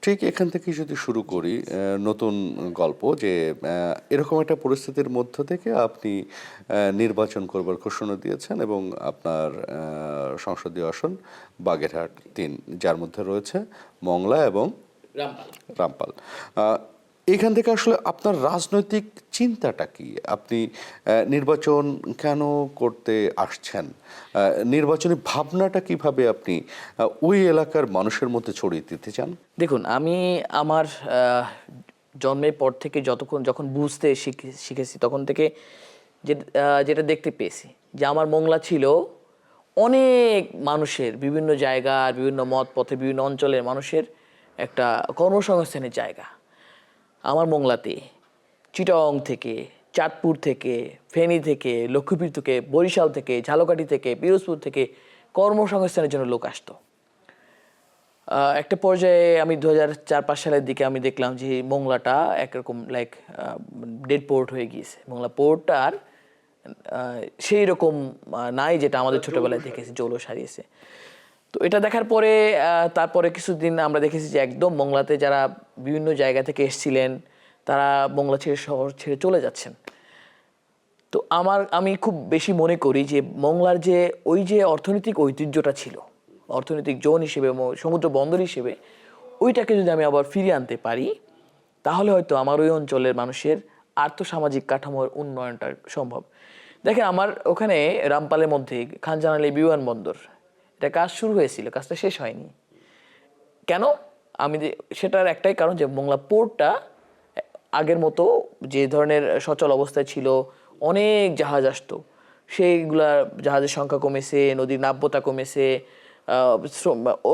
ঠিক এখান থেকে যদি শুরু করি নতুন গল্প যে এরকম একটা পরিস্থিতির মধ্য থেকে আপনি নির্বাচন করবার ঘোষণা দিয়েছেন এবং আপনার সংসদীয় আসন বাগেরহাট ৩, যার মধ্যে রয়েছে মংলা এবং রামপাল। এখান থেকে আসলে আপনার রাজনৈতিক চিন্তাটা কি? আপনি নির্বাচন কেন করতে আসছেন? নির্বাচনী ভাবনাটা কিভাবে আপনি ওই এলাকার মানুষের মধ্যে ছড়িয়ে দিতে চান? দেখুন, আমি আমার জন্মের পর থেকে যখন বুঝতে শিখেছি তখন থেকে যেটা দেখতে পেয়েছি যে আমার মংলা ছিল অনেক মানুষের, বিভিন্ন জায়গার, বিভিন্ন মত পথে, বিভিন্ন অঞ্চলের মানুষের একটা কর্মসংস্থানের জায়গা। আমার মংলাতে চিটাগং থেকে, চাঁদপুর থেকে, ফেনী থেকে, লক্ষ্মীপুর থেকে, বরিশাল থেকে, ঝালকাঠি থেকে, পিরোজপুর থেকে কর্মসংস্থানের জন্য লোক আসতো। একটা পর্যায়ে আমি 2004-05 সালের দিকে আমি দেখলাম যে মংলাটা একরকম লাইক ডেড পোর্ট হয়ে গিয়েছে। মংলা পোর্ট আর সেই রকম নাই যেটা আমাদের ছোটবেলায় দেখেছি, জৌলস হারিয়েছে। তো এটা দেখার পরে তারপরে কিছুদিন আমরা দেখেছি যে একদম মংলাতে যারা বিভিন্ন জায়গা থেকে এসেছিলেন তারা মংলা ছেড়ে, শহর ছেড়ে চলে যাচ্ছেন। তো আমি খুব বেশি মনে করি যে মংলার যে ওই যে অর্থনৈতিক ঐতিহ্যটা ছিল, অর্থনৈতিক জোন হিসেবে, সমুদ্র বন্দর হিসেবে, ওইটাকে যদি আমি আবার ফিরিয়ে আনতে পারি তাহলে হয়তো আমার ওই অঞ্চলের মানুষের আর্থসামাজিক কাঠামোর উন্নয়নটা সম্ভব। দেখেন, আমার ওখানে রামপালের মধ্যে খানজানালী বিমানবন্দর, এটা কাজ শুরু হয়েছিল, কাজটা শেষ হয়নি কেন? সেটার একটাই কারণ যে মংলা পোর্টটা আগের মতো যে ধরনের সচল অবস্থায় ছিল, অনেক জাহাজ আসতো, সেইগুলা জাহাজের সংখ্যা কমেছে, নদীর নাব্যতা কমেছে,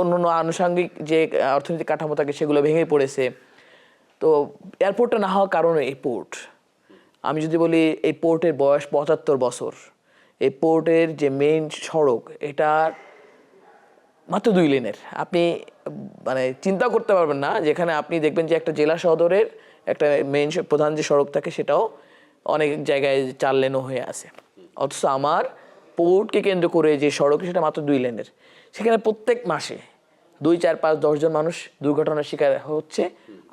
অন্যান্য আনুষঙ্গিক যে অর্থনৈতিক কাঠামো থাকে সেগুলো ভেঙে পড়েছে। তো এয়ারপোর্টটা না হওয়ার কারণে এই পোর্ট, আমি যদি বলি এই পোর্টের বয়স 75 বছর, এই পোর্টের যে মেইন সড়ক এটা মাত্র 2 লেনের। আপনি মানে চিন্তা করতে পারবেন না, যেখানে আপনি দেখবেন যে একটা জেলা সদরের একটা মেইন প্রধান যে সড়ক থাকে সেটাও অনেক জায়গায় 4 লেনও হয়ে আছে, অথচ আমার পোর্টকে কেন্দ্র করে যে সড়ক সেটা মাত্র 2 লেনের। সেখানে প্রত্যেক মাসে 2, 4, 5, 10 জন মানুষ দুর্ঘটনার শিকার হচ্ছে,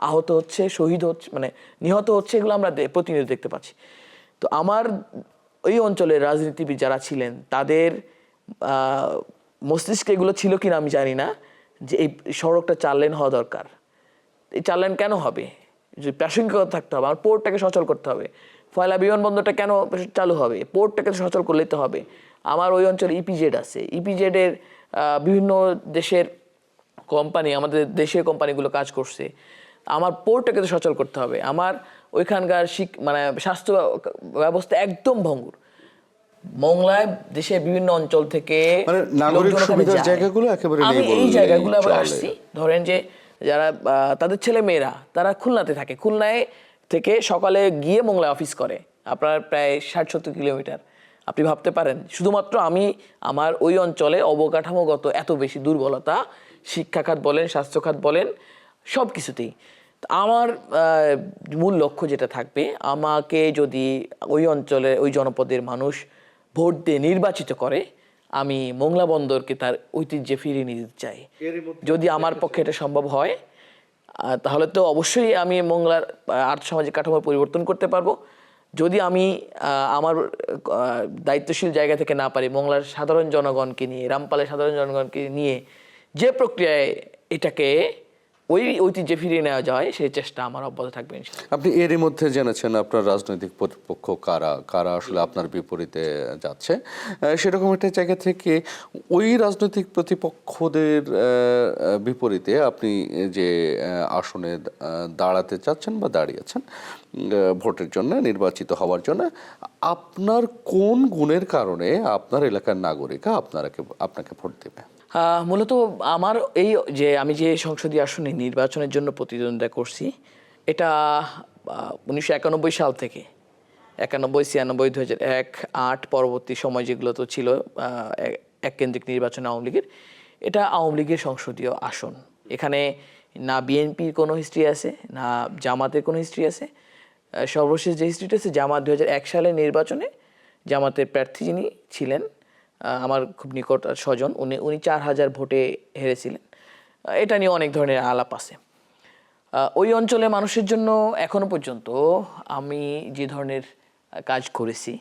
আহত হচ্ছে, শহীদ হচ্ছে, মানে নিহত হচ্ছে, এগুলো আমরা প্রতিনিয়ত দেখতে পাচ্ছি। তো আমার ওই অঞ্চলের রাজনীতিবিদ যারা ছিলেন তাদের মস্তিষ্কে এগুলো ছিল কিনা আমি জানি না, যে এই সড়কটা 4 লেন হওয়া দরকার। এই 4 লেন কেন হবে? যে প্রাসঙ্গিকতা থাকতে হবে, আমার পোর্টটাকে সচল করতে হবে। ফয়লা বিমানবন্দরটা কেন চালু হবে? পোর্টটাকে সচল করলেই তো হবে। আমার ওই অঞ্চলে ইপিজেড আছে, ইপিজেডের বিভিন্ন দেশের কোম্পানি, আমাদের দেশের কোম্পানিগুলো কাজ করছে। আমার পোর্টটাকে তো সচল করতে হবে। আমার ওইখানকার মানে স্বাস্থ্য ব্যবস্থা একদম ভঙ্গুর। মংলায় দেশের বিভিন্ন অঞ্চল থেকে নাগরিক সুবিধার জায়গাগুলো একেবারে নেই, আমি এই জায়গাগুলো আবার আসছি। ধরেন যে যারা তাদের ছেলে মেয়েরা তারা খুলনাতে থাকে, খুলনায় থেকে সকালে গিয়ে মংলায় অফিস করে, আপনার প্রায় 60-70 কিলোমিটার। আপনি ভাবতে পারেন শুধুমাত্র আমার ওই অঞ্চলে অবকাঠামোগত এত বেশি দুর্বলতা, শিক্ষা খাত বলেন, স্বাস্থ্য খাত বলেন, সব কিছুতেই। আমার মূল লক্ষ্য যেটা থাকবে, আমাকে যদি ওই অঞ্চলে ওই জনপদের মানুষ ভোট দিয়ে নির্বাচিত করে, আমি মংলা বন্দরকে তার ঐতিহ্যে ফিরিয়ে নিতে চাই। যদি আমার পক্ষে এটা সম্ভব হয় তাহলে তো অবশ্যই আমি মংলার আর্থসামাজিক কাঠামো পরিবর্তন করতে পারবো। যদি আমি আমার দায়িত্বশীল জায়গা থেকে না পারি, মংলার সাধারণ জনগণকে নিয়ে, রামপালের সাধারণ জনগণকে নিয়ে যে প্রক্রিয়ায় এটাকে ওই ঐতিহ্যে ফিরিয়ে নেওয়া যায়, সেই চেষ্টা আমার অব্যাহত থাকবে। আপনি এরই মধ্যে জেনেছেন আপনার রাজনৈতিক প্রতিপক্ষ কারা আসলে আপনার বিপরীতে যাচ্ছে। সেরকম একটা জায়গা থেকে ওই রাজনৈতিক প্রতিপক্ষদের বিপরীতে আপনি যে আসনে দাঁড়াতে চাচ্ছেন বা দাঁড়িয়েছেন ভোটের জন্য, নির্বাচিত হওয়ার জন্য, আপনার কোন গুণের কারণে আপনার এলাকার নাগরিকরা আপনাকে ভোট দেবে? মূলত আমার আমি যে সংসদীয় আসনে নির্বাচনের জন্য প্রতিদ্বন্দ্বিতা করছি, এটা 1991 সাল থেকে 91, 96, 2001, 2008 পরবর্তী সময় যেগুলো তো ছিল এক কেন্দ্রিক নির্বাচন আওয়ামী লীগের, এটা আওয়ামী লীগের সংসদীয় আসন। এখানে না বিএনপির কোনো হিস্ট্রি আছে, না জামাতের কোনো হিস্ট্রি আছে। সর্বশেষ যে হিস্ট্রিটা আছে, জামাত 2001 সালের নির্বাচনে জামাতের প্রার্থী যিনি ছিলেন, আমার খুব নিকট স্বজন, উনি 4000 ভোটে হেরেছিলেন। এটা নিয়ে অনেক ধরনের আলাপ আছে। ওই অঞ্চলে মানুষের জন্য এখনো পর্যন্ত আমি যে ধরনের কাজ করেছি,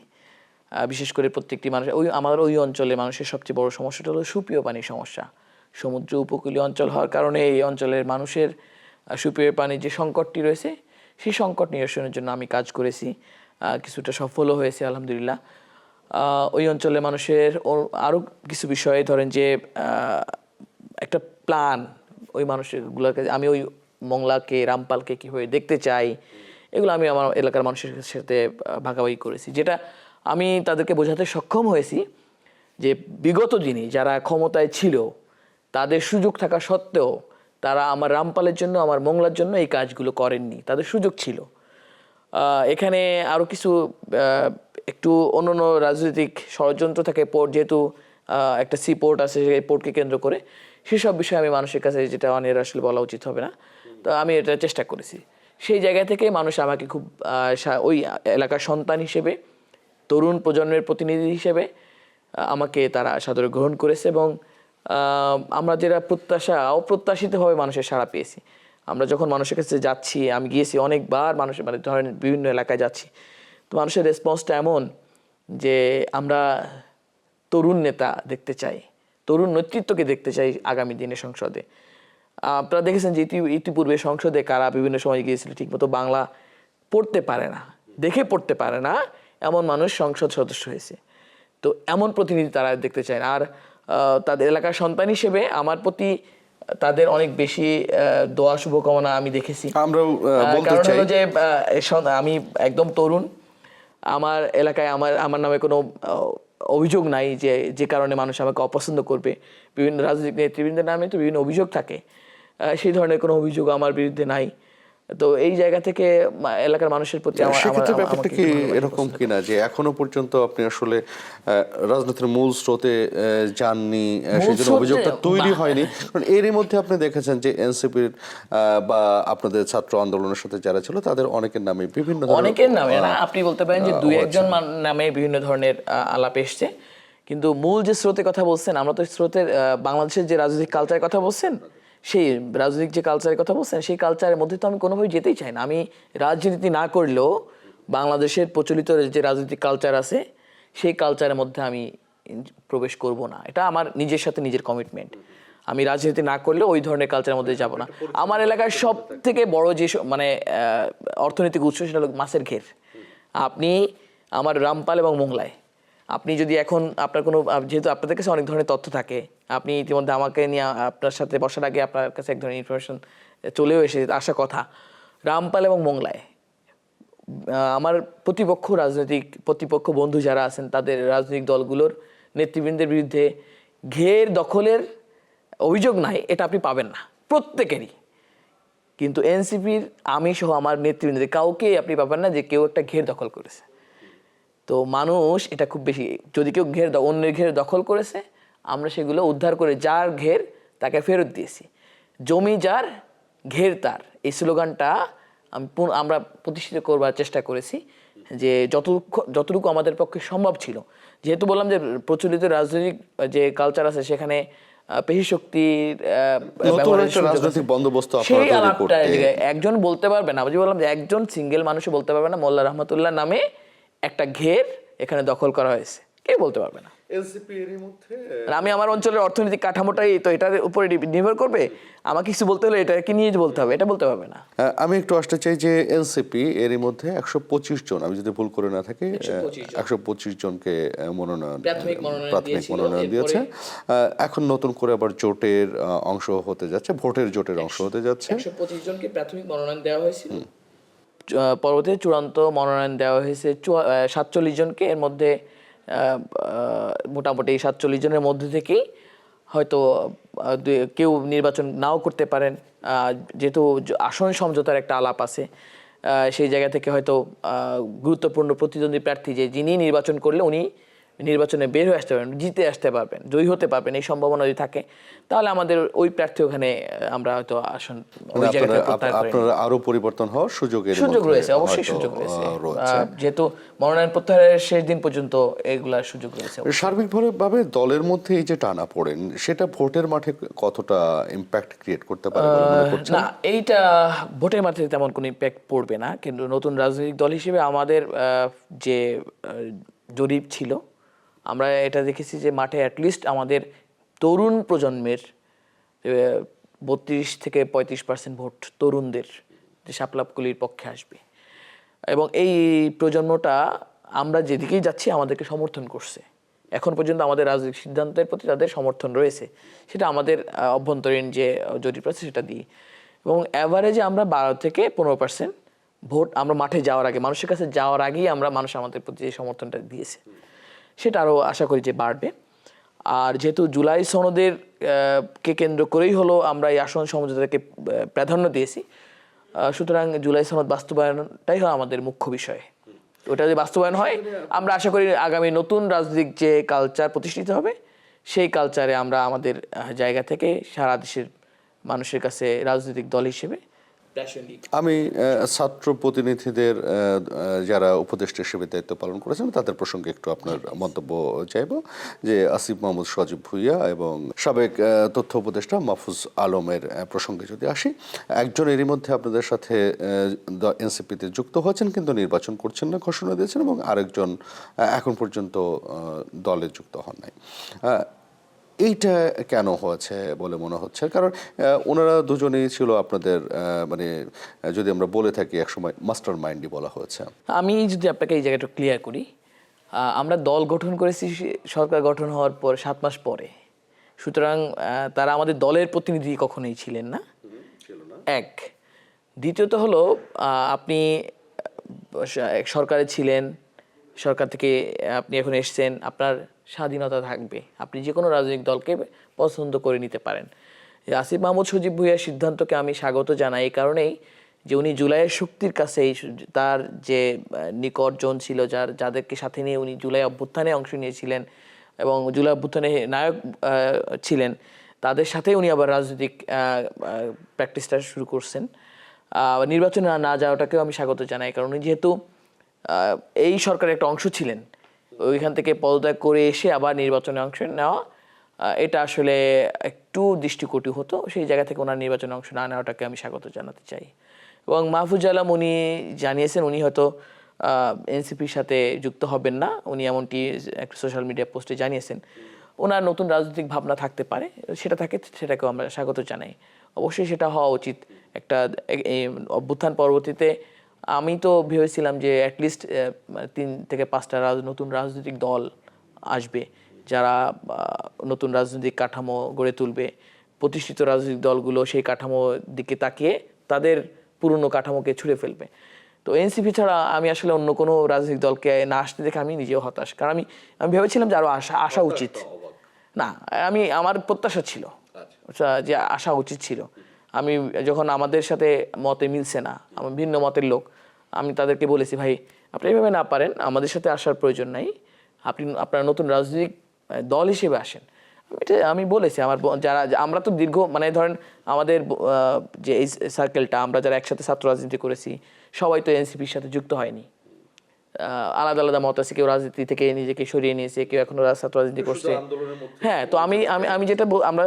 বিশেষ করে প্রত্যেকটি মানুষ আমার ওই অঞ্চলে মানুষের সবচেয়ে বড় সমস্যাটা হলো সুপেয় পানির সমস্যা। সমুদ্র উপকূলীয় অঞ্চল হওয়ার কারণে এই অঞ্চলের মানুষের সুপেয় পানির যে সংকটটি রয়েছে সেই সংকট নিরসনের জন্য আমি কাজ করেছি, কিছুটা সফলও হয়েছে আলহামদুলিল্লাহ। ওই অঞ্চলে মানুষের আরও কিছু বিষয়ে ধরেন যে একটা প্ল্যান, ওই মানুষগুলোকে আমি ওই মংলাকে রামপালকে কীভাবে দেখতে চাই, এগুলো আমি আমার এলাকার মানুষের সাথে ভাগাভাগি করেছি, যেটা আমি তাদেরকে বোঝাতে সক্ষম হয়েছি যে বিগত দিনে যারা ক্ষমতায় ছিল তাদের সুযোগ থাকা সত্ত্বেও তারা আমার রামপালের জন্য আমার মংলার জন্য এই কাজগুলো করেননি, তাদের সুযোগ ছিল। এখানে আরও কিছু একটু অন্যান্য রাজনৈতিক ষড়যন্ত্র থাকে, পোর্ট যেহেতু একটা সি পোর্ট আছে, সেই পোর্টকে কেন্দ্র করে সেসব বিষয়ে আমি মানুষের কাছে, যেটা অনেক আসলে বলা উচিত হবে না, তো আমি এটা চেষ্টা করেছি। সেই জায়গা থেকে মানুষ আমাকে খুব ওই এলাকার সন্তান হিসেবে, তরুণ প্রজন্মের প্রতিনিধি হিসেবে আমাকে তারা সাদরে গ্রহণ করেছে এবং আমরা যেটা অপ্রত্যাশিতভাবে মানুষের সাড়া পেয়েছি। আমরা যখন মানুষের কাছে যাচ্ছি, আমি গিয়েছি অনেকবার মানুষের, মানে ধরেন বিভিন্ন এলাকায় যাচ্ছি, তো মানুষের রেসপন্সটা এমন যে আমরা তরুণ নেতা দেখতে চাই, তরুণ নেতৃত্বকে দেখতে চাই আগামী দিনে সংসদে। আপনারা দেখেছেন যে ইতিপূর্বে সংসদে কারা বিভিন্ন সময় গিয়েছিল ঠিকমতো বাংলা পড়তে পারে না, দেখে পড়তে পারে না, এমন মানুষ সংসদ সদস্য হয়েছে। তো এমন প্রতিনিধি তারা দেখতে চায়। আর তাদের এলাকার সন্তান হিসেবে আমার প্রতি তাদের অনেক বেশি দোয়া শুভকামনা আমি দেখেছি। আমরাও বলতে কারণ চাই হলো যে আমি একদম তরুণ, আমার এলাকায় আমার নামে কোনো অভিযোগ নাই যে কারণে মানুষ আমাকে অপছন্দ করবে। বিভিন্ন রাজনৈতিক নেতৃবৃন্দের নামে তো বিভিন্ন অভিযোগ থাকে, সেই ধরনের কোনো অভিযোগ আমার বিরুদ্ধে নাই। তো এই জায়গা থেকে এলাকার মানুষের প্রতি সেক্ষেত্রে ব্যাপারটা কি এরকম কিনা যে এখনো পর্যন্ত আপনি আসলে রাজনীতির মূল স্রোতে যাননি, সেই জন্য অভিযোগটা তৈরি হয়নি? কারণ এরই মধ্যে আপনি দেখেছেন যে এনসিপির বা আপনাদের ছাত্র আন্দোলনের সাথে যারা ছিল তাদের অনেকের নামে বিভিন্ন অনেকের নামে না, আপনি বলতে পারেন যে দুই একজন নামে বিভিন্ন ধরনের আলাপ এসছে, কিন্তু মূল যে স্রোতের কথা বলছেন, আমরা তো স্রোতের বাংলাদেশের যে রাজনৈতিক কালচারের কথা বলছেন, সেই রাজনৈতিক যে কালচারের কথা বলছেন, সেই কালচারের মধ্যে তো আমি কোনোভাবে যেতেই চাই না। আমি রাজনীতি না করলেও বাংলাদেশের প্রচলিত যে রাজনৈতিক কালচার আছে সেই কালচারের মধ্যে আমি প্রবেশ করব না, এটা আমার নিজের সাথে নিজের কমিটমেন্ট। আমি রাজনীতি না করলে ওই ধরনের কালচারের মধ্যে যাব না। আমার এলাকার সব থেকে বড় যে মানে অর্থনৈতিক উৎস সেটা হলো মাছের ঘের। আপনি আমার রামপাল এবং মোংলায় আপনি যদি এখন আপনার কোনো, যেহেতু আপনাদের কাছে অনেক ধরনের তথ্য থাকে, আপনি ইতিমধ্যে আমাকে নিয়ে আপনার সাথে বসার আগে আপনার কাছে এক ধরনের ইনফরমেশন চলেও আসা কথা। রামপাল এবং মোংলায় আমার প্রতিপক্ষ বন্ধু যারা আছেন তাদের রাজনৈতিক দলগুলোর নেতৃবৃন্দের বিরুদ্ধে ঘের দখলের অভিযোগ নাই, এটা আপনি পাবেন না প্রত্যেকেরই। কিন্তু এনসিপির আমি সহ আমার নেতৃবৃন্দের কাউকে আপনি পাবেন না যে কেউ একটা ঘের দখল করেছে। তো মানুষ এটা খুব বেশি, যদি কেউ অন্যের ঘের দখল করেছে আমরা সেগুলো উদ্ধার করে যার ঘের তাকে ফেরত দিয়েছি। জমি যার ঘের তার, এই স্লোগানটা আমরা প্রতিষ্ঠিত করবার চেষ্টা করেছি যে যতটুকু আমাদের পক্ষে সম্ভব ছিল। যেহেতু বললাম যে প্রচলিত রাজনৈতিক যে কালচার আছে সেখানে পেশি শক্তির রাজনৈতিক বন্দোবস্ত সেই আলাপটা একজন বলতে পারবে না। আমি বললাম যে একজন সিঙ্গেল মানুষও বলতে পারবে না মোল্লা রহমতুল্লাহ নামে একটা ঘের এখানে দখল করা হয়েছে, কেউ বলতে পারবে না। আমি আমার অঞ্চলের অর্থনৈতিক কাঠামোটাই তো এটার উপরে নির্ভর করবে, আমাকে কিছু বলতে হলে এটাকে নিয়ে বলতে হবে, এটা বলতে পারবে না। আমি একটু আসতে চাই যে এনসিপি এরই মধ্যে 125 জন, আমি যদি ভুল করে না থাকি 125 জনকে প্রাথমিক মনোনয়ন দিয়েছে। এখন নতুন করে আবার জোটের অংশ হতে যাচ্ছে, ভোটের জোটের অংশ হতে যাচ্ছে। 125 জনকে প্রাথমিক মনোনয়ন দেওয়া হয়েছিল, পরবর্তী চূড়ান্ত মনোনয়ন দেওয়া হয়েছে 47 জনকে। এর মধ্যে মোটামুটি 47 জনের মধ্যে থেকেই হয়তো কেউ নির্বাচন নাও করতে পারেন, যেহেতু আসন সমঝোতার একটা আলাপ আছে, সেই জায়গা থেকে হয়তো গুরুত্বপূর্ণ প্রতিদ্বন্দ্বী প্রার্থী যিনি নির্বাচন করলে উনি নির্বাচনে বের হয়ে আসতে পারবেন, জিতে আসতে পারবেন, জয়ী হতে পারবেন, এই সম্ভাবনা যদি থাকে তাহলে আমাদের ওই প্রার্থী ওখানে আমরা হয়তো আসন ওই জায়গা থেকে প্রত্যাহার করে নিব। আপনারা আরো পরিবর্তন হওয়ার সুযোগের সুযোগ মধ্যে রয়েছে, অবশ্যই হয়তো, সুযোগ রয়েছে। রয়েছে। যেহেতু মনোনয়ন প্রত্যাহারের শেষ দিন পর্যন্ত এগুলার সুযোগ রয়েছে। সার্বিকভাবে দলের মধ্যে এই যে টানা পড়েন, সেটা ভোটের মাঠে কতটা ইম্প্যাক্ট ক্রিয়েট করতে পারে বলে মনে করছেন? না, এইটা ভোটের মাঠে তেমন কোনো ইম্প্যাক্ট পড়বে না, কিন্তু নতুন রাজনৈতিক দল হিসেবে আমাদের যে জরিপ ছিল, আমরা এটা দেখেছি যে মাঠে অ্যাটলিস্ট আমাদের তরুণ প্রজন্মের 32-35% ভোট তরুণদের যে সাপলাপকুলির পক্ষে আসবে, এবং এই প্রজন্মটা আমরা যেদিকেই যাচ্ছি আমাদেরকে সমর্থন করছে। এখন পর্যন্ত আমাদের রাজনৈতিক সিদ্ধান্তের প্রতি তাদের সমর্থন রয়েছে, সেটা আমাদের অভ্যন্তরীণ যে জরিপ আছে সেটা দিই। এবং অ্যাভারেজে আমরা 12-15% ভোট আমরা মাঠে যাওয়ার আগে, মানুষের কাছে যাওয়ার আগেই মানুষ আমাদের প্রতি যে সমর্থনটা দিয়েছে সেটা আরও আশা করি যে বাড়বে। আর যেহেতু জুলাই সনদের কে কেন্দ্র করেই হলো আমরা এই আসন সমঝোতাকে প্রাধান্য দিয়েছি, সুতরাং জুলাই সনদ বাস্তবায়নটাই হয় আমাদের মুখ্য বিষয়। ওটা যদি বাস্তবায়ন হয়, আমরা আশা করি আগামী নতুন রাজনৈতিক যে কালচার প্রতিষ্ঠিত হবে, সেই কালচারে আমরা আমাদের জায়গা থেকে সারা দেশের মানুষের কাছে রাজনৈতিক দল হিসেবে আমি ছাত্র প্রতিনিধিদের যারা উপদেষ্টা হিসেবে দায়িত্ব পালন করেছেন তাদের প্রসঙ্গে একটু আপনার মন্তব্য চাইব। যে আসিফ মাহমুদ সজীব ভুইয়া এবং সাবেক তথ্য উপদেষ্টা মাহফুজ আলমের প্রসঙ্গে যদি আসি, একজন এরই মধ্যে আপনাদের সাথে এনসিপিতে যুক্ত হয়েছেন কিন্তু নির্বাচন করছেন না ঘোষণা দিয়েছেন, এবং আরেকজন এখন পর্যন্ত দলে যুক্ত হন নাই। এইটা কেন হয়েছে বলে মনে হচ্ছে? কারণ ওনারা দুজনেই ছিল আপনাদের মানে যদি আমরা বলে থাকি একসময় মাস্টার মাইন্ডই বলা হয়েছে। আমি যদি আপনাকে এই জায়গাটা ক্লিয়ার করি, আমরা দল গঠন করেছি সরকার গঠন হওয়ার পর 7 মাস পরে, সুতরাং তারা আমাদের দলের প্রতিনিধি কখনোই ছিলেন না। এক, দ্বিতীয়ত হলো আপনি সরকারে ছিলেন, সরকার থেকে আপনি এখন এসছেন, আপনার স্বাধীনতা থাকবে, আপনি যে কোনো রাজনৈতিক দলকে পছন্দ করে নিতে পারেন। আসিফ মাহমুদ সজীব ভুইয়ার সিদ্ধান্তকে আমি স্বাগত জানাই এই কারণেই যে উনি জুলাইয়ের শক্তির কাছে তার যে নিকটজন ছিল, যাদেরকে সাথে নিয়ে উনি জুলাই অভ্যুত্থানে অংশ নিয়েছিলেন এবং জুলাই অভ্যুত্থানে নায়ক ছিলেন, তাদের সাথে উনি আবার রাজনৈতিক প্র্যাকটিসটা শুরু করছেন। নির্বাচনে না যাওয়াটাকেও আমি স্বাগত জানাই, কারণ উনি যেহেতু এই সরকারের একটা অংশ ছিলেন, ওইখান থেকে পদত্যাগ করে এসে আবার নির্বাচনে অংশ নেওয়া, এটা আসলে একটু দৃষ্টিকটু হতো। সেই জায়গা থেকে ওনার নির্বাচনে অংশ না নেওয়াটাকে আমি স্বাগত জানাতে চাই। এবং মাহফুজ আলম উনি জানিয়েছেন উনি হয়তো এনসিপির সাথে যুক্ত হবেন না, উনি এমনটি একটা সোশ্যাল মিডিয়া পোস্টে জানিয়েছেন। ওনার নতুন রাজনৈতিক ভাবনা থাকতে পারে, সেটাকেও আমরা স্বাগত জানাই। অবশ্যই সেটা হওয়া উচিত। একটা অভ্যুত্থান পরবর্তীতে আমি তো ভেবেছিলাম যে অ্যাটলিস্ট 3 থেকে 5টা নতুন রাজনৈতিক দল আসবে, যারা নতুন রাজনৈতিক কাঠামো গড়ে তুলবে। প্রতিষ্ঠিত রাজনৈতিক দলগুলো সেই কাঠামোর দিকে তাকিয়ে তাদের পুরনো কাঠামোকে ছুঁড়ে ফেলবে। তো এনসিপি ছাড়া আমি আসলে অন্য কোনো রাজনৈতিক দলকে না আসতে দেখে আমি নিজেও হতাশ, কারণ আমি ভেবেছিলাম যে আরও আসা উচিত। না, আমার প্রত্যাশা ছিল যে আসা উচিত ছিল। আমি যখন আমাদের সাথে মতে মিলছে না, আমার ভিন্ন মতের লোক, আমি তাদেরকে বলেছি, ভাই আপনি এভাবে না পারেন, আমাদের সাথে আসার প্রয়োজন নাই, আপনারা নতুন রাজনৈতিক দল হিসেবে আসেন। আমি বলেছি যারা আমরা তো মানে ধরেন আমাদের যে এই সার্কেলটা, আমরা যারা একসাথে ছাত্র রাজনীতি করেছি সবাই তো এনসিপির সাথে যুক্ত হয়নি। আলাদা আলাদা মত আছে, কেউ রাজনীতি থেকে নিজেকে সরিয়ে নিয়েছে, কেউ এখনো ছাত্র রাজনীতি করছে। হ্যাঁ, তো আমি যেটা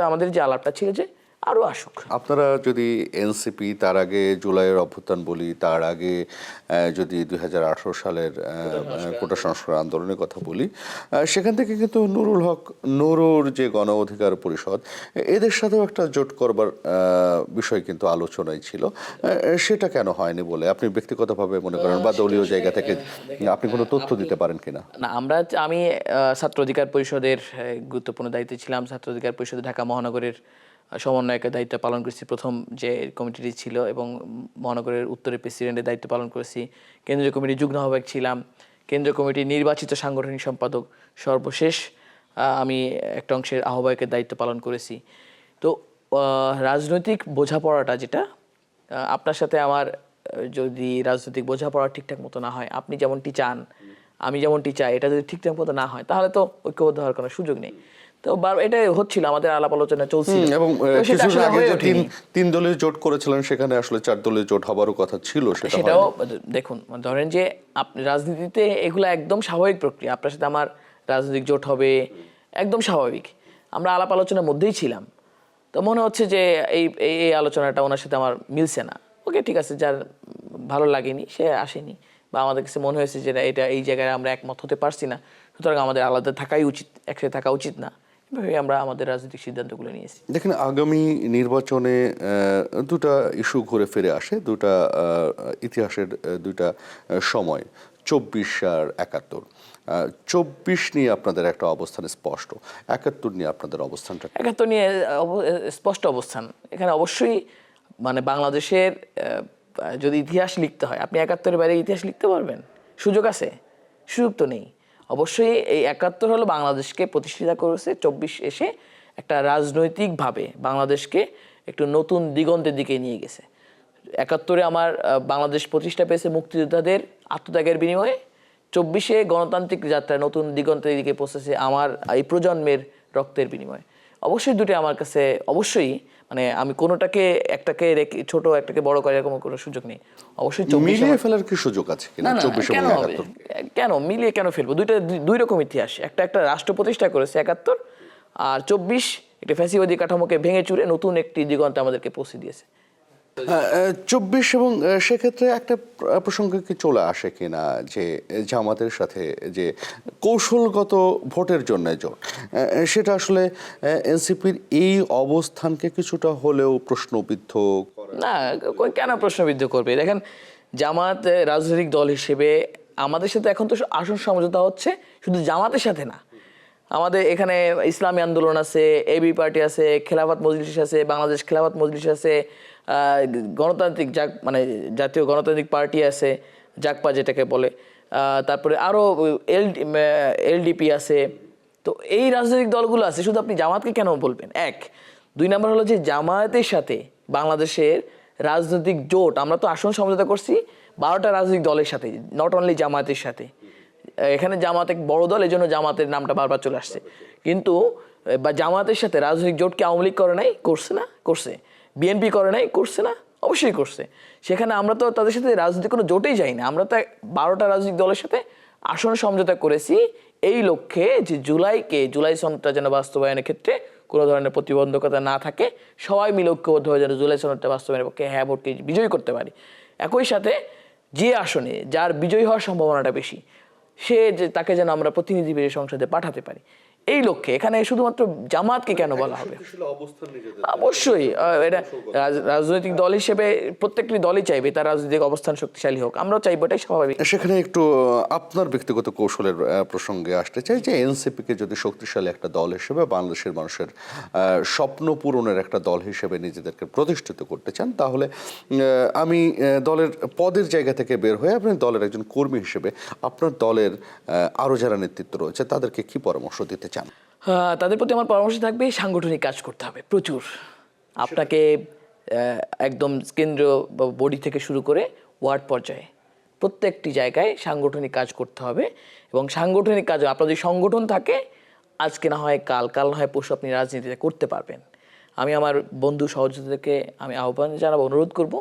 আমাদের যে আলাপটা ছিল যে আরও আসুক। আপনারা যদি এনসিপি তার আগে জুলাইয়ের অভ্যুত্থান বলি, তার আগে যদি 2018 সালের কোটা সংস্কার আন্দোলনের কথা বলি, সেখান থেকে কিন্তু নুরুল হক নুরুর যে গণ অধিকার পরিষদ, এদের সাথেও একটা জোট করবার বিষয় কিন্তু আলোচনায় ছিল। সেটা কেন হয়নি বলে আপনি ব্যক্তিগতভাবে মনে করেন, বা দলীয় জায়গা থেকে আপনি কোনো তথ্য দিতে পারেন কিনা? না, আমি ছাত্র অধিকার পরিষদের গুরুত্বপূর্ণ দায়িত্বে ছিলাম। ছাত্র অধিকার পরিষদে ঢাকা মহানগরের সমন্বয়কের দায়িত্ব পালন করেছি, প্রথম যে কমিটিটি ছিল, এবং মহানগরের উত্তরের প্রেসিডেন্টের দায়িত্ব পালন করেছি। কেন্দ্রীয় কমিটির যুগ্ম আহ্বায়ক ছিলাম, কেন্দ্রীয় কমিটির নির্বাচিত সাংগঠনিক সম্পাদক, সর্বশেষ আমি একটা অংশের আহ্বায়কের দায়িত্ব পালন করেছি। তো রাজনৈতিক বোঝাপড়াটা যেটা, আপনার সাথে আমার যদি রাজনৈতিক বোঝাপড়া ঠিকঠাক মতো না হয়, আপনি যেমনটি চান আমি যেমনটি চাই এটা যদি ঠিকঠাক মতো না হয় তাহলে তো ঐক্যবদ্ধ হওয়ার কোনো সুযোগ নেই। তো এটা হচ্ছিল, আমাদের আলাপ আলোচনা চলছিল এবং তো সেটা কিছুদিন আসলে আগে হয়ে যে ওঠেনি। তিন দলীয় জোট করেছিলেন সেখানে আসলে 4 দলীয় জোট হবারও কথা ছিল, সেটা সেটাও হয়নি। দেখুন, ধরেন যে আপনি রাজনীতিতে এগুলো একদম স্বাভাবিক প্রক্রিয়া। আপনার সাথে আমার রাজনৈতিক জোট হবে, একদম স্বাভাবিক। আমরা আলাপ আলোচনার মধ্যেই ছিলাম। তো মনে হচ্ছে যে এই এই এই আলোচনাটা ওনার সাথে আমার মিলছে না। ওকে, ঠিক আছে, যার ভালো লাগেনি সে আসেনি, বা আমাদের কাছে মনে হয়েছে যে এটা এই জায়গায় আমরা একমত হতে পারছি না, সুতরাং আমাদের আলাদা থাকাই উচিত, একসাথে থাকা উচিত না। এভাবে আমরা আমাদের রাজনৈতিক সিদ্ধান্তগুলো নিয়েছি। দেখেন, আগামী নির্বাচনে দুটা ইস্যু ঘুরে ফিরে আসে, দুটা ইতিহাসের দুইটা সময়, 24 আর 71। 24 নিয়ে আপনাদের একটা অবস্থান স্পষ্ট, 71 নিয়ে আপনাদের অবস্থানটা কি? 71 নিয়ে স্পষ্ট অবস্থান। এখানে অবশ্যই মানে বাংলাদেশের যদি ইতিহাস লিখতে হয়, আপনি 71-এর বাইরে ইতিহাস লিখতে পারবেন? সুযোগ আছে? সুযোগ তো নেই। অবশ্যই এই 71 হলো বাংলাদেশকে প্রতিষ্ঠিত করেছে, 24 এসে একটা রাজনৈতিকভাবে বাংলাদেশকে একটু নতুন দিগন্তের দিকে নিয়ে গেছে। 71-এ আমার বাংলাদেশ প্রতিষ্ঠা পেয়েছে মুক্তিযোদ্ধাদের আত্মত্যাগের বিনিময়ে, 24-এ গণতান্ত্রিক যাত্রা নতুন দিগন্তের দিকে পৌঁছেছে আমার এই প্রজন্মের রক্তের বিনিময়ে। অবশ্যই দুটি আমার কাছে অবশ্যই, মানে আমি কোনোটাকে একটাকে রেখে ছোট একটাকে বড় করার এরকম কোনো সুযোগ নেই। অবশ্যই 24 মিলিয়ে ফেলার কি সুযোগ আছে কিনা না না 24 কেন এবং হবে? 71? কেন মিলিয়ে কেন ফেলবো? দুই রকম ইতিহাস। একটা রাষ্ট্র প্রতিষ্ঠা করেছে 71, আর 24 একটা ফ্যাসিবাদী কাঠামোকে ভেঙে চুরে নতুন একটি দিগন্তে আমাদেরকে পৌঁছে দিয়েছে। 24 এবং সেক্ষেত্রে একটা প্রসঙ্গ কি চলে আসে কিনা যে জামাতের সাথে যে কৌশলগত ভোটের জন্য জোট, সেটা আসলে এনসিপির এই অবস্থানকে কিছুটা হলেও প্রশ্নবিদ্ধ করে? না, কেন প্রশ্নবিদ্ধ করবে? দেখেন, জামাত রাজনৈতিক দল হিসেবে আমাদের সাথে এখন তো আসন সমঝোতা হচ্ছে, শুধু জামাতের সাথে না, আমাদের এখানে ইসলামী আন্দোলন আছে, এবি পার্টি আছে, খেলাফত মজলিস আছে, বাংলাদেশ খেলাফত মজলিস আছে, গণতান্ত্রিক মানে জাতীয় গণতান্ত্রিক পার্টি আছে, জাকপা যেটাকে বলে, তারপরে আরও এলডিপি আছে। তো এই রাজনৈতিক দলগুলো আছে, শুধু আপনি জামাতকে কেন বলবেন? এক। 2 নম্বর হলো যে জামায়াতের সাথে বাংলাদেশের রাজনৈতিক জোট, আমরা তো আসন সমঝোতা করছি 12টা রাজনৈতিক দলের সাথে, নট অনলি জামায়াতের সাথে। এখানে জামাত এক বড় দল, এই জন্য জামাতের নামটা বারবার চলে আসছে। কিন্তু বা জামাতের সাথে রাজনৈতিক জোট কি আওয়ামী লীগ করে নাই? করছে না? করছে। বিএনপি করে নাই? করছে না? অবশ্যই করছে। সেখানে আমরা তো তাদের সাথে রাজনৈতিক কোনো জোটেই যাই না, আমরা তো 12টা রাজনৈতিক দলের সাথে আসন সমঝোতা করেছি এই লক্ষ্যে যে জুলাই সনদটা যেন বাস্তবায়নের ক্ষেত্রে কোনো ধরনের প্রতিবন্ধকতা না থাকে, সবাই মিলে ঐক্যবদ্ধ হয়ে যেন জুলাই সনদটা বাস্তবায়নের পক্ষে হ্যাঁ ভোটকে বিজয়ী করতে পারি। একই সাথে যে আসনে যার বিজয়ী হওয়ার সম্ভাবনাটা বেশি, তাকে যেন আমরা প্রতিনিধি হিসেবে সংসদে পাঠাতে পারি, এই লক্ষ্যে। এখানে শুধুমাত্র জামাতকে কেন বলা হবে? অবশ্যই এটা রাজনৈতিক দল হিসেবে প্রত্যেকটি দলই চাইবে তার রাজনৈতিক অবস্থান শক্তিশালী হোক, আমরাও চাইবো, এটাই স্বাভাবিক। সেখানে একটু আপনার ব্যক্তিগত কৌশলের প্রসঙ্গে আসতে চাই যে এনসিপিকে যদি শক্তিশালী একটা দল হিসেবে বাংলাদেশের মানুষের স্বপ্ন পূরণের একটা দল হিসেবে নিজেদেরকে প্রতিষ্ঠিত করতে চান, তাহলে আমি দলের পদের জায়গা থেকে বের হয়ে আপনি দলের একজন কর্মী হিসেবে আপনার দলের আরও যারা নেতৃত্ব রয়েছে তাদেরকে কি পরামর্শ দিতে চান? তাদের প্রতি আমার পরামর্শ থাকবে, সাংগঠনিক কাজ করতে হবে প্রচুর। আপনাকে একদম কেন্দ্র বডি থেকে শুরু করে ওয়ার্ড পর্যায়ে প্রত্যেকটি জায়গায় সাংগঠনিক কাজ করতে হবে। এবং সাংগঠনিক কাজ, আপনার যদি সংগঠন থাকে, আজকে না হয় কাল, কাল না হয় পরশু আপনি রাজনীতিতে করতে পারবেন। আমি আমার বন্ধু সহযোগীদেরকে আমি আহ্বান জানাবো, অনুরোধ করব,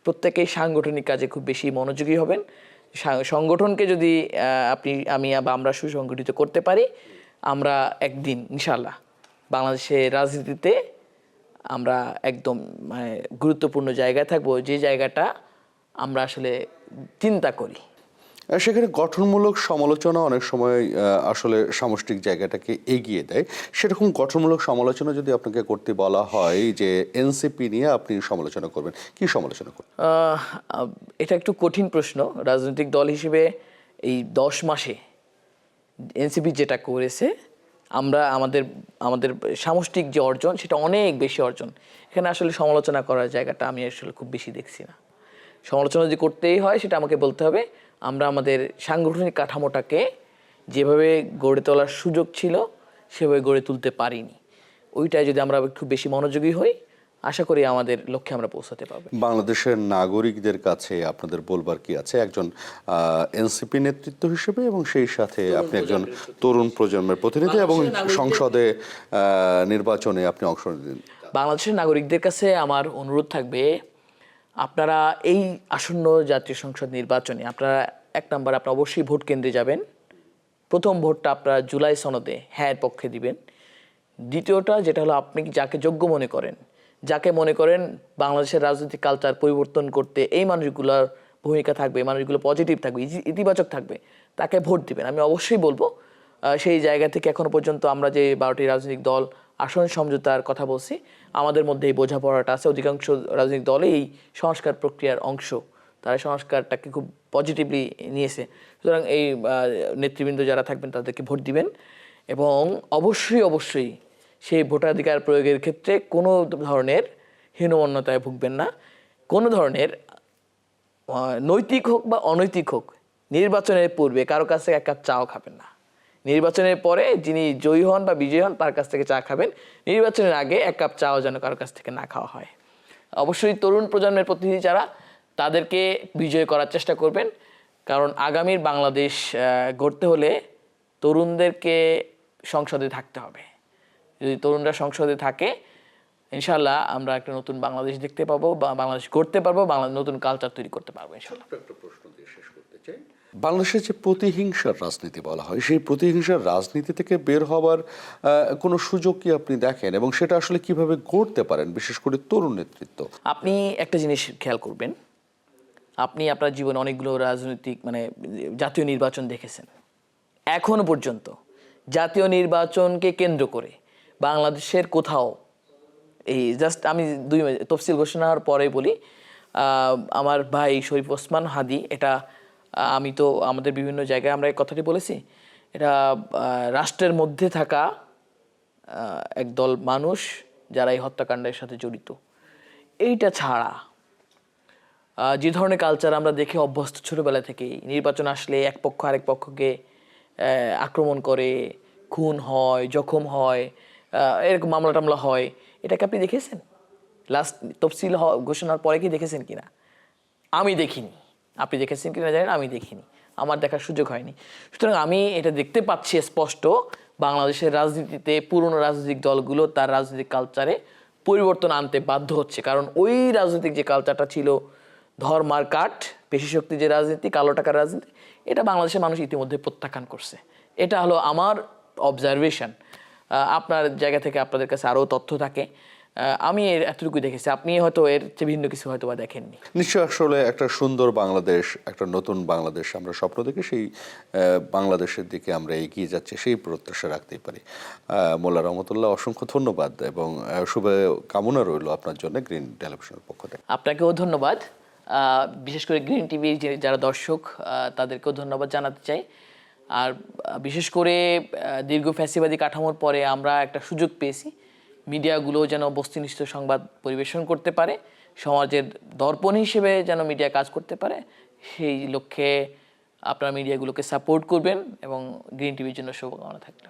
প্রত্যেকেই সাংগঠনিক কাজে খুব বেশি মনোযোগী হবেন। সংগঠনকে যদি আমি বা আমরা সুসংগঠিত করতে পারি, আমরা একদিন ইনশাআল্লাহ বাংলাদেশের রাজনীতিতে আমরা একদম মানে গুরুত্বপূর্ণ জায়গায় থাকবো, যে জায়গাটা আমরা আসলে চিন্তা করি। সেখানে গঠনমূলক সমালোচনা অনেক সময় আসলে সামষ্টিক জায়গাটাকে এগিয়ে দেয়। সেরকম গঠনমূলক সমালোচনা যদি আপনাকে করতে বলা হয় যে এনসিপি নিয়ে আপনি সমালোচনা করবেন, কি সমালোচনা করবেন? এটা একটু কঠিন প্রশ্ন। রাজনৈতিক দল হিসেবে এই 10 মাসে এনসিপি যেটা করেছে, আমরা আমাদের সামষ্টিক যে অর্জন, সেটা অনেক বেশি অর্জন। এখানে আসলে সমালোচনা করার জায়গাটা আমি আসলে খুব বেশি দেখছি না। সমালোচনা যদি করতেই হয়, সেটা আমাকে বলতে হবে আমরা আমাদের সাংগঠনিক কাঠামোটাকে যেভাবে গড়ে তোলার সুযোগ ছিল সেভাবে গড়ে তুলতে পারিনি। ওইটাই যদি আমরা খুব বেশি মনোযোগী হই, আশা করি আমাদের লক্ষ্যে আমরা পৌঁছাতে পারবো। বাংলাদেশের নাগরিকদের কাছে আপনাদের বলবার কি আছে একজন এনসিপি নেতৃত্ব হিসেবে, এবং সেই সাথে আপনি একজন তরুণ প্রজন্মের প্রতিনিধি এবং সংসদে নির্বাচনে আপনি অংশ নিন? বাংলাদেশের নাগরিকদের কাছে আমার অনুরোধ থাকবে, আপনারা এই আসন্ন জাতীয় সংসদ নির্বাচনে আপনারা এক নম্বর আপনারা অবশ্যই ভোট কেন্দ্রে যাবেন। প্রথম ভোটটা আপনারা জুলাই সনদে হ্যাঁ পক্ষে দিবেন। দ্বিতীয়টা যেটা হলো, আপনি যাকে যোগ্য মনে করেন, যাকে মনে করেন বাংলাদেশের রাজনৈতিক কালচার পরিবর্তন করতে এই মানুষগুলোর ভূমিকা থাকবে, এই মানুষগুলো পজিটিভ থাকবে, ইতিবাচক থাকবে, তাকে ভোট দিবেন। আমি অবশ্যই বলবো সেই জায়গা থেকে এখনো পর্যন্ত আমরা যে 12টি রাজনৈতিক দল আসন সমঝোতার কথা বলছি, আমাদের মধ্যে এই বোঝাপড়াটা আছে। অধিকাংশ রাজনৈতিক দলে এই সংস্কার প্রক্রিয়ার অংশ, তারা সংস্কারটাকে খুব পজিটিভলি নিয়েছে। সুতরাং এই নেতৃবৃন্দ যারা থাকবেন তাদেরকে ভোট দিবেন এবং অবশ্যই সেই ভোটাধিকার প্রয়োগের ক্ষেত্রে কোনো ধরনের হীনমন্যতায় ভুগবেন না। কোনো ধরনের নৈতিক হোক বা অনৈতিক হোক, নির্বাচনের পূর্বে কারো কাছ থেকে এক কাপ চাও খাবেন না। নির্বাচনের পরে যিনি জয়ী হন বা বিজয়ী হন তার কাছ থেকে চা খাবেন। নির্বাচনের আগে এক কাপ চাও যেন কারো কাছ থেকে না খাওয়া হয়। অবশ্যই তরুণ প্রজন্মের প্রতিনিধি যারা, তাদেরকে বিজয় করার চেষ্টা করবেন, কারণ আগামীর বাংলাদেশ গড়তে হলে তরুণদেরকে সংসদে থাকতে হবে। যদি তরুণরা সংসদে থাকে, ইনশাল্লাহ আমরা একটা নতুন বাংলাদেশ দেখতে পাবো, বা বাংলাদেশ গড়তে পারবো, নতুন কালচার তৈরি করতে পারবো ইনশাল্লাহ। একটা প্রশ্ন দিয়ে শেষ করতে চাই। বাংলাদেশের যে প্রতিহিংসার রাজনীতি বলা হয়, সেই প্রতিহিংসার রাজনীতি থেকে বের হওয়ার কোনো সুযোগ কি আপনি দেখেন, এবং সেটা আসলে কিভাবে গড়তে পারেন, বিশেষ করে তরুণ নেতৃত্ব? আপনি একটা জিনিস খেয়াল করবেন, আপনি আপনার জীবনে অনেকগুলো রাজনৈতিক জাতীয় নির্বাচন দেখেছেন। এখনো পর্যন্ত জাতীয় নির্বাচনকে কেন্দ্র করে বাংলাদেশের কোথাও, এই জাস্ট আমি তফসিল ঘোষণা হওয়ার পরে বলি, আমার ভাই শরীফ ওসমান হাদি, এটা আমি তো আমাদের বিভিন্ন জায়গায় আমরা এই কথাটি বলেছি, এটা রাষ্ট্রের মধ্যে থাকা একদল মানুষ যারা এই হত্যাকাণ্ডের সাথে জড়িত। এইটা ছাড়া যে ধরনের কালচার আমরা দেখে অভ্যস্ত ছোটবেলা থেকেই, নির্বাচন আসলে এক পক্ষ আরেক পক্ষকে আক্রমণ করে, খুন হয়, জখম হয়, এরকম মামলা টামলা হয়, এটাকে আপনি দেখেছেন? লাস্ট তফসিল ঘোষণার পরে কি দেখেছেন কিনা? আমি দেখিনি। আপনি দেখেছেন কিনা জানেন, আমি দেখিনি, আমার দেখার সুযোগ হয়নি। সুতরাং আমি এটা দেখতে পাচ্ছি স্পষ্ট, বাংলাদেশের রাজনীতিতে পুরনো রাজনৈতিক দলগুলো তার রাজনৈতিক কালচারে পরিবর্তন আনতে বাধ্য হচ্ছে। কারণ ওই রাজনৈতিক যে কালচারটা ছিল, ধর্মার কাঠ, পেশি শক্তি যে রাজনীতি, কালো টাকার রাজনীতি, এটা বাংলাদেশের মানুষ ইতিমধ্যে প্রত্যাখ্যান করছে। এটা হলো আমার অবজারভেশন। আপনার জায়গা থেকে আপনাদের কাছে আরও তথ্য থাকে, আমি এর এতটুকুই দেখেছি, আপনি হয়তো এর চেয়ে ভিন্ন কিছু হয়তো বা দেখেননি। নিশ্চয়, আসলে একটা সুন্দর বাংলাদেশ, একটা নতুন বাংলাদেশ আমরা স্বপ্ন দেখে সেই বাংলাদেশের দিকে আমরা এগিয়ে যাচ্ছি, সেই প্রত্যাশা রাখতেই পারি। মোল্লা রহমতুল্লাহ, অসংখ্য ধন্যবাদ এবং শুভ কামনা রইল আপনার জন্য গ্রিন টেলিভিশনের পক্ষ থেকে। আপনাকেও ধন্যবাদ। বিশেষ করে গ্রিন টিভির যারা দর্শক, তাদেরকেও ধন্যবাদ জানাতে চাই। আর বিশেষ করে দীর্ঘ ফ্যাসিবাদী কাঠামোর পরে আমরা একটা সুযোগ পেয়েছি, মিডিয়াগুলো যেন বস্তুনিষ্ঠ সংবাদ পরিবেশন করতে পারে, সমাজের দর্পণ হিসেবে যেন মিডিয়া কাজ করতে পারে। সেই লক্ষ্যে আপনারা মিডিয়াগুলোকে সাপোর্ট করবেন এবং গ্রিন টিভির জন্য শুভকামনা থাকলো।